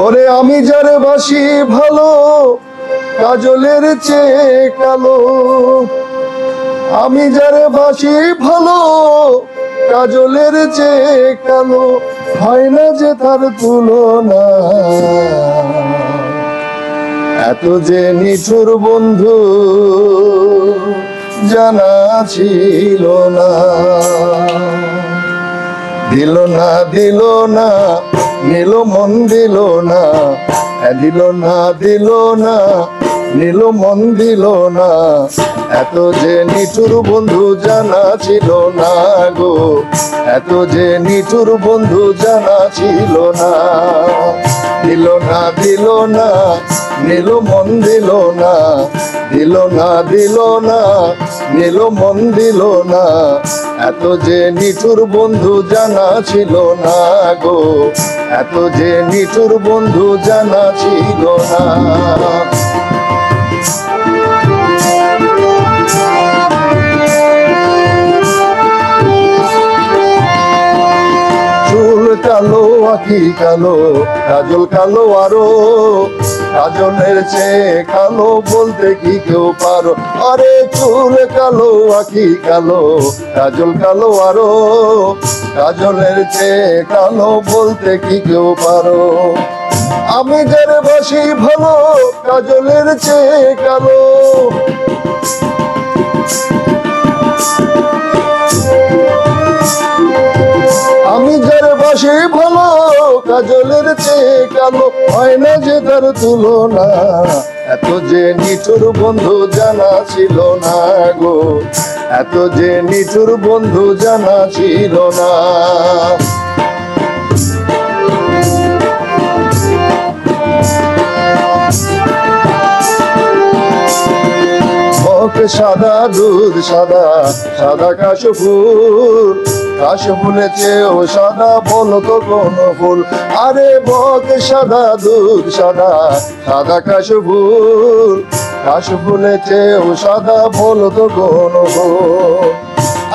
ওরে আমি যারে বাসি ভালো কাজলের চেয়ে কালো, আমি যারে বাসি ভালো কাজলের চেয়ে কালো, হয় না যে তার তুলনা। এত যে নিঠুর বন্ধু জানা ছিল না। দিল না দিল না নিল মন দিল না, দিল না দিল না নিল মন দিল না। এত যে নিঠুর বন্ধু জানা ছিল না গো, এত যে নিঠুর বন্ধু জানা ছিল না। দিল না দিল না নিল মন দিল না, দিল না দিল না নিল মন দিল না। এত যে নিঠুর বন্ধু জানা ছিল না গো, এত যে নিঠুর বন্ধু জানা ছিল না। চুল কালো আঁখি কালো কাজল কালো আরো, কাজলের চেয়ে কালো বলতে কি কেউ পারো। আরে চুল কালো আঁখি কালো কাজল কালো আরো, কাজলের চেয়ে কালো বলতে কি কেউ পারো। আমি যারে বাসি ভালো কাজলের চেয়ে কালো, আমি যারে বাসি ভালো কাজলের চেয়ে কালো, হয় না যে তার তুলনা। এত যে নিঠুর বন্ধু জানা ছিল না গো, এত যে নিঠুর বন্ধু জানা ছিল না। সাদা দুধ সাদা সাদা কাশফুল, কাশফুলের চেয়েও সাদা বলো তো কোন ফুল। আরে বক সাদা দুধ সাদা সাদা কাশফুল, কাশফুলের চেয়েও সাদা বলো তো কোন ফুল।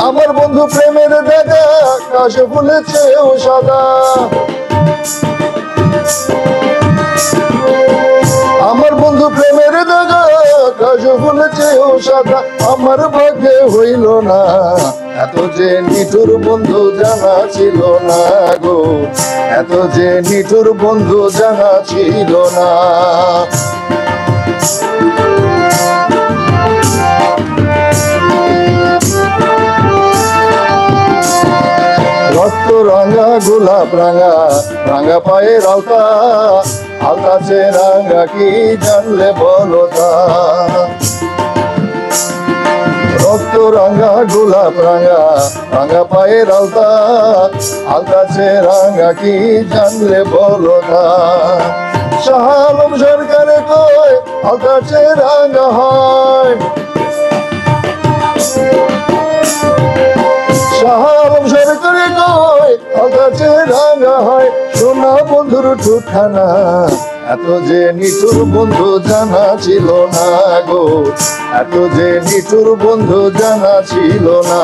আমার বন্ধু প্রেমের দেখা কাশফুলের চেয়েও সাদা, আমার বন্ধু প্রেমের দেখা কাশফুলের চেয়েও সাদা, আমার ভাগ্যে হইল না। এত যে নিঠুর বন্ধু জানা ছিল না গো, এত যে নিঠুর বন্ধু জানা ছিল না। রক্ত রাঙা গোলাপ রাঙা রাঙা পায়ের আলতা, আলতা সে রাঙা কি জানলে বলো তা। রক্ত রাঙা গোলাপ রাঙা রাঙা পায়ের আলতা, আলতা সে রাঙা কি জানলে বলো তা। শাহ আলম সরকারে কয় আলতা সে রাঙা হয়, শাহ আলম সরকারে কয় আলতা সে রাঙা হয়। সোনা বন্ধুর ঠুটখানা এত যে নিঠুর বন্ধু জানা ছিল না গো, এত যে নিঠুর বন্ধু জানা ছিল না।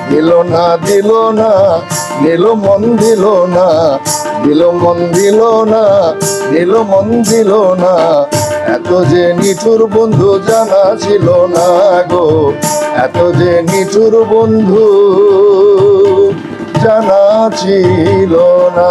দিল না দিল না নিল মন দিল না, দিল মন দিল না নিল মন দিল না। এত যে নিঠুর বন্ধু জানা ছিল না গো, এত যে নিঠুর বন্ধু জানা ছিল না।